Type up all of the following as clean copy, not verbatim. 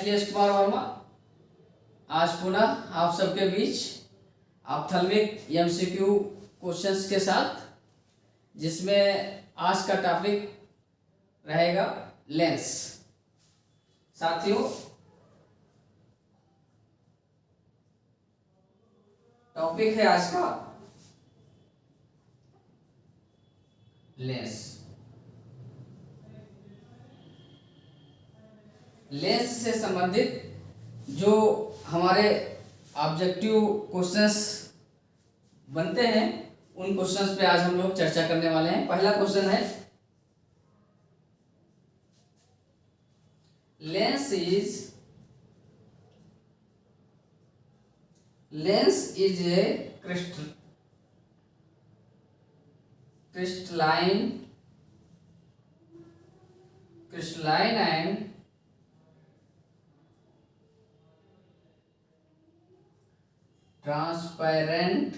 अखिलेश कुमार वर्मा आज पुनः आप सबके बीच ऑप्थेल्मिक एमसीक्यू क्वेश्चंस के साथ, जिसमें आज का टॉपिक रहेगा लेंस। साथियों, टॉपिक है आज का लेंस। लेंस से संबंधित जो हमारे ऑब्जेक्टिव क्वेश्चंस बनते हैं, उन क्वेश्चंस पे आज हम लोग चर्चा करने वाले हैं। पहला क्वेश्चन है, lens is A crystalline and transparent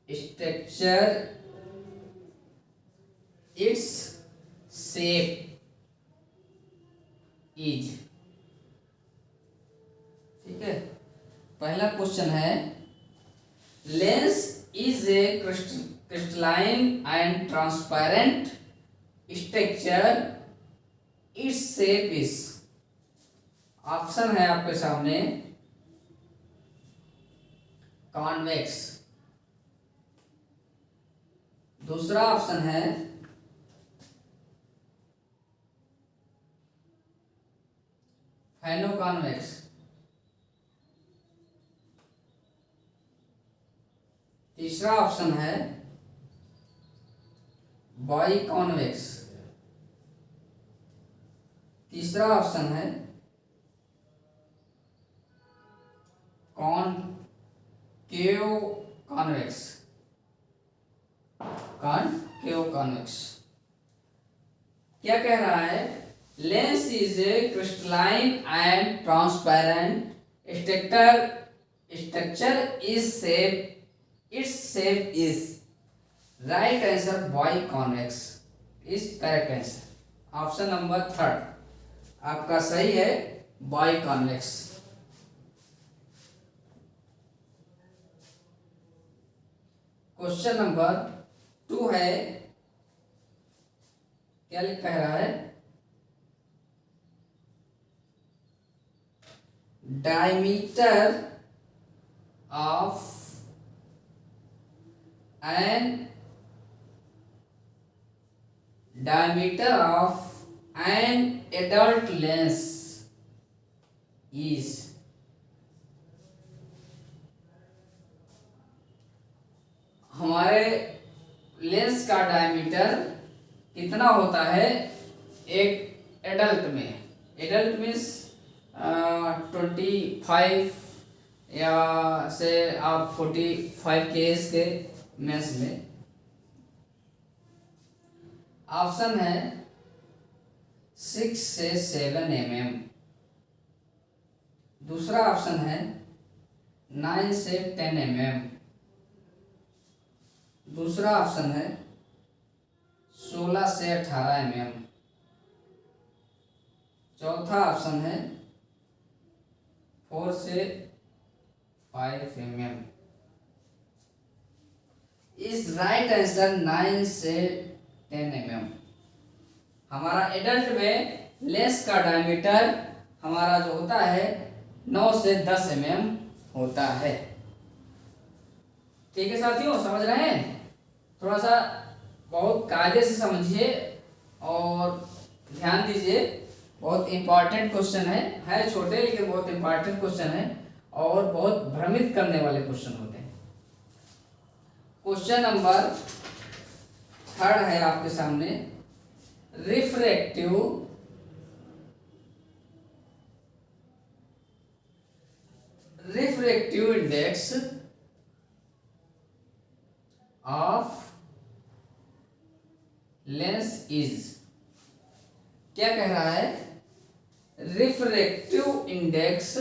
structure. Its shape is, ठीक है। पहला क्वेश्चन है, lens is a crystalline and transparent structure, it's shape is. Option है आपके सामने कॉन्वेक्स, दूसरा ऑप्शन है फेनोकॉन्वेक्स, तीसरा ऑप्शन है बाइकॉन्वेक्स, तीसरा ऑप्शन है कॉनकेव कॉन्वेक्स। क्या कह रहा है? Lens is a crystalline and transparent structure is shape, it's shape is. Right answer biconvex is correct answer. Option number third आपका सही है, बाइकॉन्वेक्स। क्वेश्चन नंबर 2 है, क्या कह रहा है? Diameter of an adult lens is। हमारे लेंस का डायमीटर कितना होता है एक एडल्ट में? एडल्ट मीन्स 25 या से आप 45 के एज के मेंस में। ऑप्शन है 6 से 7 mm, दूसरा ऑप्शन है 9 से 10 mm, दूसरा ऑप्शन है 16 से 18 mm, चौथा ऑप्शन है 4 से 5 mm। इस राइट आंसर 9 से 10 mm। हमारा एडल्ट में लेंस का डायमीटर हमारा जो होता है 9 से 10 mm होता है। ठीक है साथियों, समझ रहे हैं? थोड़ा सा बहुत कायदे से समझिए और ध्यान दीजिए। बहुत इंपॉर्टेंट क्वेश्चन है छोटे लेकिन बहुत इंपॉर्टेंट क्वेश्चन है और बहुत भ्रमित करने वाले क्वेश्चन होते हैं। क्वेश्चन नंबर 3 है आपके सामने, refractive index of lens is. क्या कह रहा है? Refractive index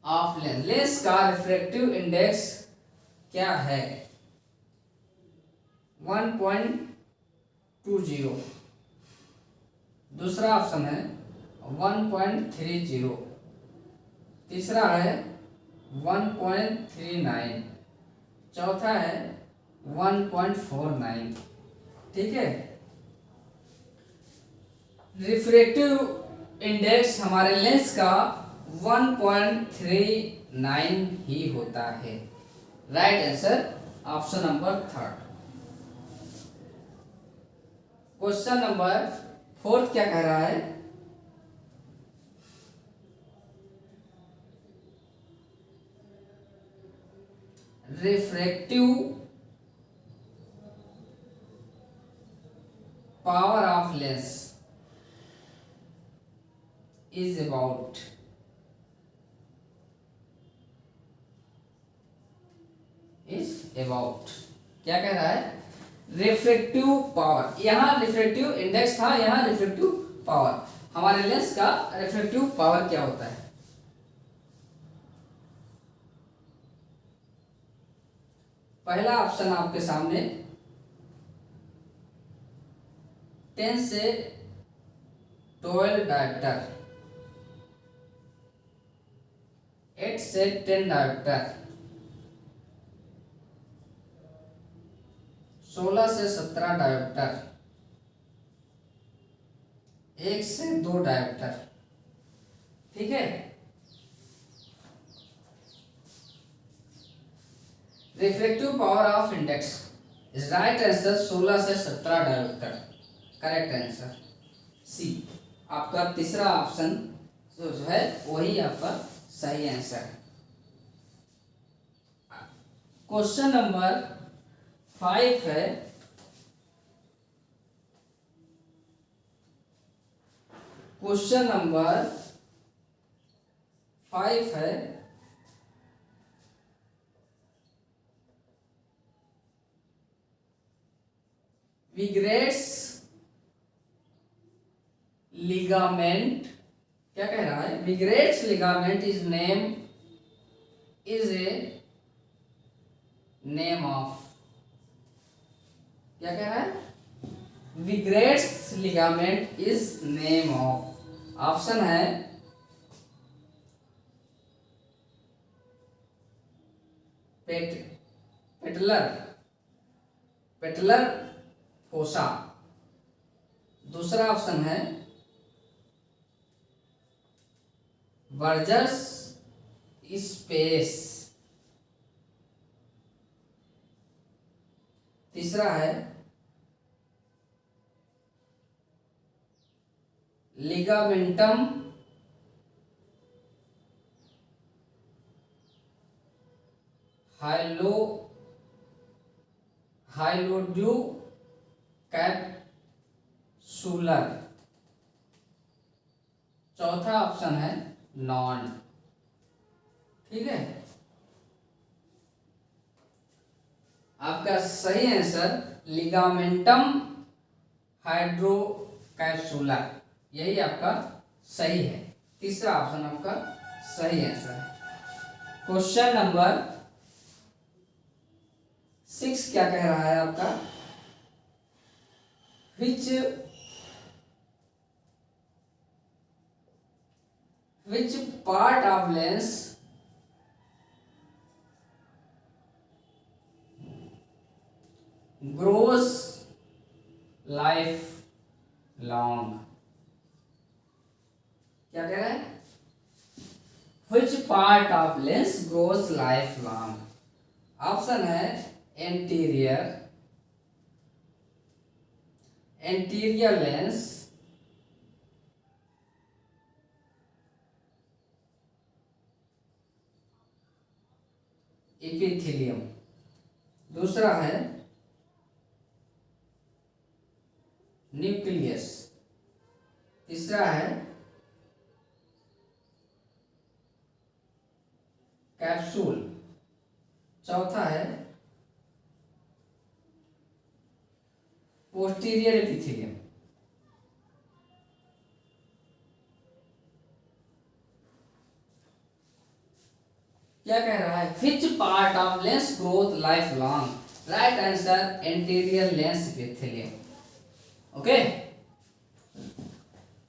of lens, lens का रिफ्रैक्टिव इंडेक्स क्या है? 1.20। दूसरा ऑप्शन है 1.30। तीसरा है 1.39। चौथा है 1.49। ठीक है। रिफ्रैक्टिव इंडेक्स हमारे लेंस का 1.39 ही होता है। Right answer option number 3। Question number 4 क्या कह रहा है? Refractive power of lens is about क्या कह रहा है? Refractive power. यहाँ रिफ्रैक्टिव इंडेक्स था, यहाँ रिफ्रैक्टिव पावर। हमारे लेंस का रिफ्रैक्टिव पावर क्या होता है? पहला ऑप्शन आपके सामने 10 से 12 डायोप्टर, 8 से 10 डायोप्टर, 16 से 17 डायोप्टर, 1 से 2 डायोप्टर। ठीक है। Refractive power of index is right answer 16 से 17 डायोप्टर। Correct answer C. आपका तीसरा ऑप्शन जो है वही आपका सही आंसर है। क्वेश्चन नंबर 5 है, क्वेश्चन नंबर 5 है, विग्रेट्स लिगामेंट। क्या कह रहा है? Wieger's ligament is a name of. क्या कह रहा है? Wieger's ligament is name of. Option है पेटलर फोसा। दूसरा ऑप्शन है बर्जर्स स्पेस। तीसरा है लिगामेंटम हाइलोड्यू कैप्सुलर। चौथा ऑप्शन है नॉन। ठीक है। आपका सही आंसर लिगामेंटम हाइड्रोकैप्सुलर, यही आपका सही है। तीसरा ऑप्शन आपका सही आंसर है। क्वेश्चन नंबर 6 क्या कह रहा है आपका? which part of lens grows life long? क्या कह रहा है? which part of lens grows life long? Option है एंटीरियर लेंस, एपिथेलियम। दूसरा है न्यूक्लियस। तीसरा है कैप्सूल। चौथा है पोस्टीरियर एपिथेलियम। क्या कह रहा है? Which part of lens growth life long? Right answer anterior lens epithelium. Okay,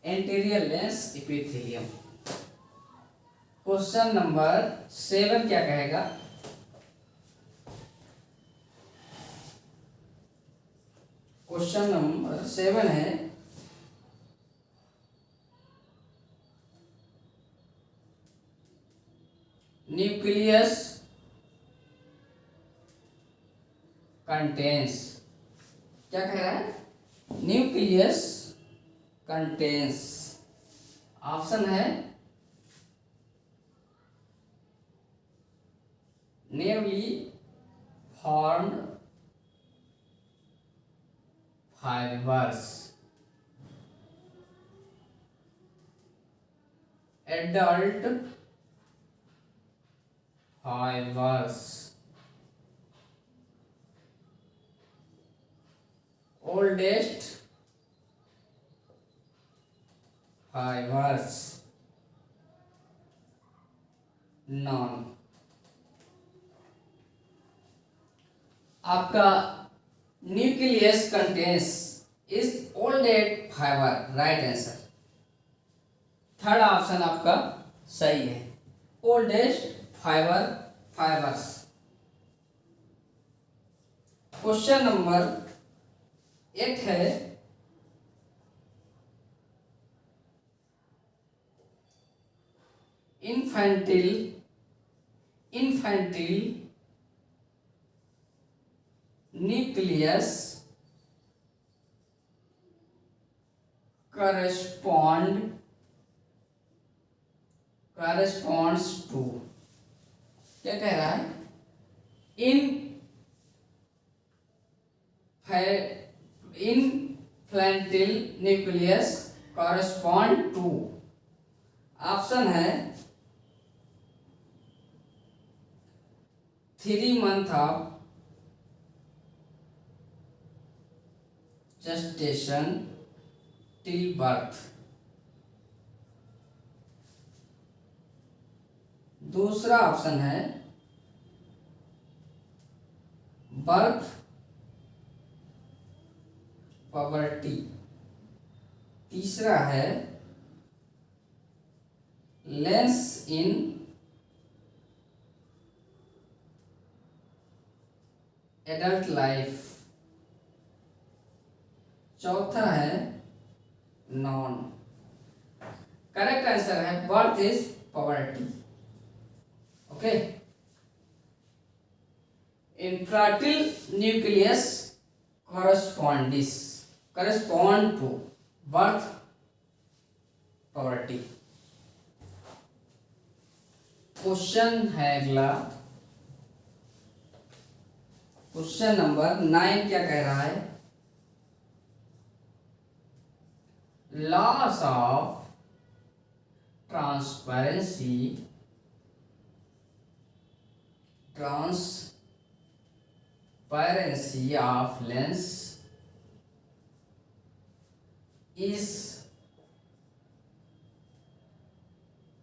anterior lens epithelium. Question number 7 क्या कहेगा? क्वेश्चन नंबर 7 है न्यूक्लियस कंटेन्स। क्या कह रहा है? Nucleus contains. ऑप्शन है newly formed fibres, adult fibres, oldest fibres, none. आपका nucleus contains is oldest fibre, right answer. Third option आपका सही है, ओल्डेस्ट फाइबर्स। क्वेश्चन नंबर 8 है इन्फेंटिल न्यूक्लियस corresponds to। क्या कह रहा है? इन्फेंटिल न्यूक्लियस correspond to। ऑप्शन है 3 months of gestation till birth। दूसरा ऑप्शन है बर्थ पॉवर्टी। तीसरा है लेंस इन एडल्ट लाइफ। चौथा है नॉन। करेक्ट आंसर है birth is poverty. Okay, infantile nucleus correspond to birth poverty। Question है अगला, क्वेश्चन नंबर 9 क्या कह रहा है? Loss of transparency of lens is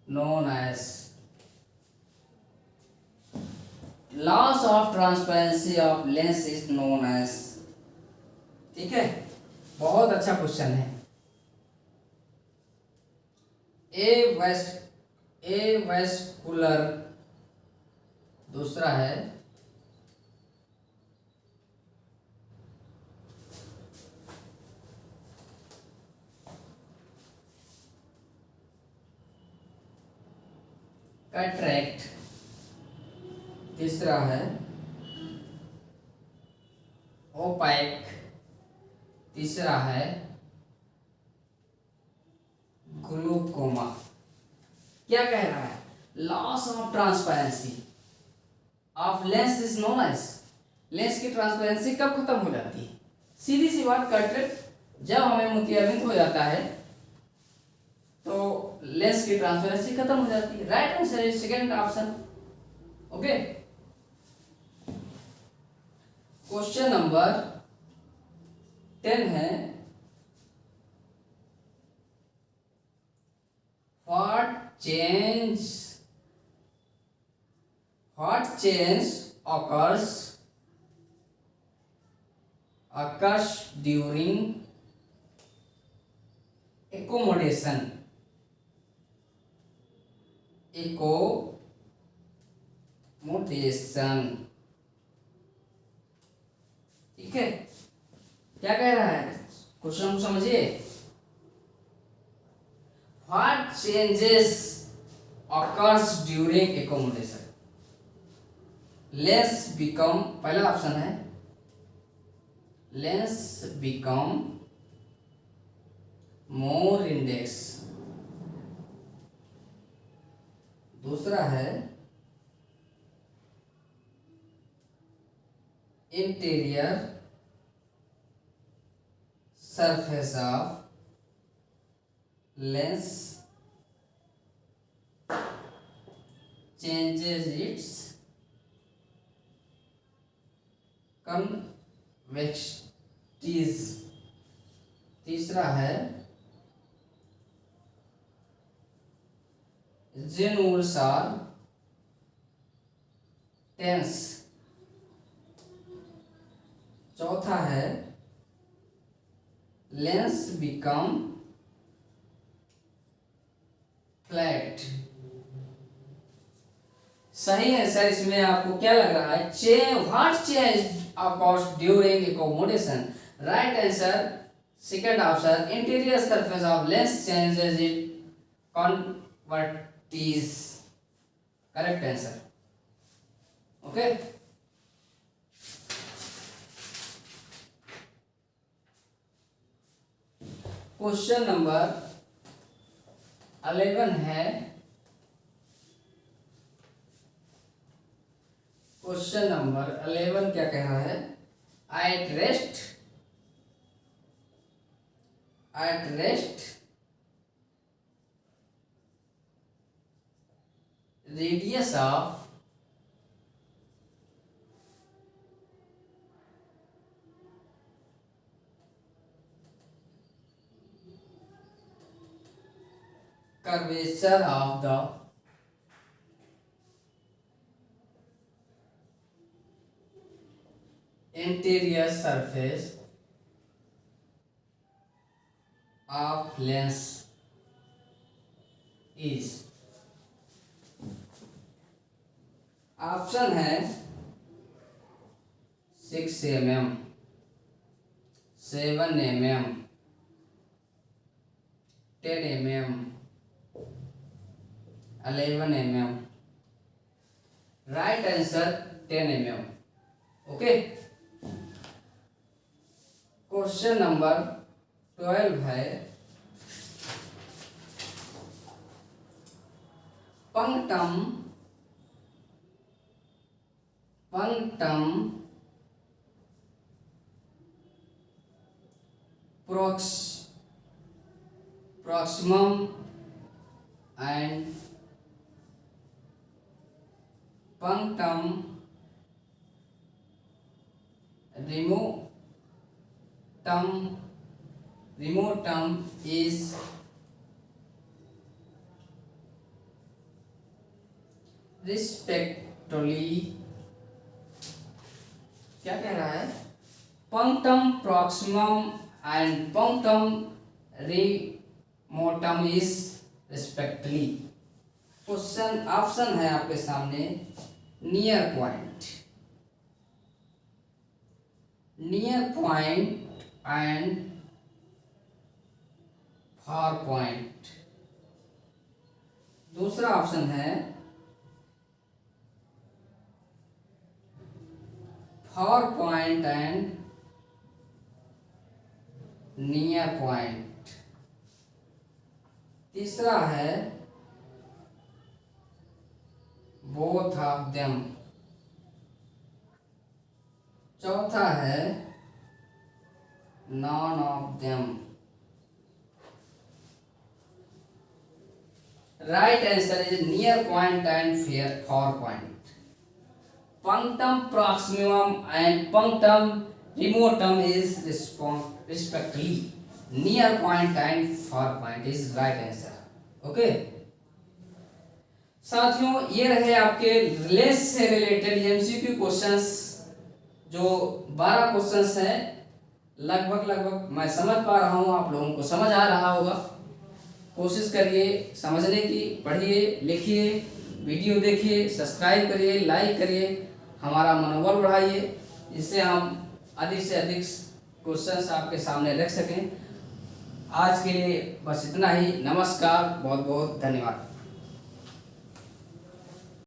known as। loss of transparency of lens is known as। ठीक है, बहुत अच्छा क्वेश्चन है। एवेस्कुलर, दूसरा है कैटरेक्ट, तीसरा है ओपाइक, तीसरा है ग्लूकोमा। क्या कह रहा है? Loss of transparency of lens is known as. Lens की ट्रांसपेरेंसी कब खत्म हो जाती है? सीधी सी बात, कैटरेक्ट जब हमें मोतियाबिंद हो जाता है तो लेंस की ट्रांसपेरेंसी खत्म हो जाती है। Right answer is second option. Okay, question number 10 है what change occurs occurs during accommodation, accommodation, ठीक है। क्या कह रहा है क्वेश्चन को समझिए। What changes occurs during accommodation? Lens become, पहला ऑप्शन है lens become more index, दूसरा है interior surface of lens changes its convexities, तीसरा है xenos are tense, चौथा है लेंस बिकम फ्लैट। सही है सर। इसमें आपको क्या लग रहा है? What change occurs during accommodation. Right answer second option, interior surface of lens changes it converges, correct answer. Okay, question number 11 है। क्वेश्चन नंबर 11 क्या कह रहा है? At rest radius of curvature of the interior surface of lens is, option है 6 mm, 7 mm, 10 mm, 11 mm। Right answer 10 mm। Okay, question number 12 है। Punctum proximum and punctum remotum is respectively, क्या कह रहा है? punctum proximum and punctum remotum is respectively। Question option है आपके सामने near point and far point, दूसरा option है far point and near point, तीसरा है बोथ ऑफ देम, चौथा है none of them. Right answer is near point and far point. Punctum proximum and punctum remotum is respectively near point and far point is right answer। Okay साथियों, ये रहे आपके lens से related MCQ questions, जो 12 questions हैं लगभग मैं समझ पा रहा हूँ, आप लोगों को समझ आ रहा होगा। कोशिश करिए समझने की, पढ़िए, लिखिए, वीडियो देखिए, सब्सक्राइब करिए, लाइक करिए, हमारा मनोबल बढ़ाइए, जिससे हम अधिक से अधिक क्वेश्चंस आपके सामने रख सकें। आज के लिए बस इतना ही। नमस्कार, बहुत बहुत धन्यवाद।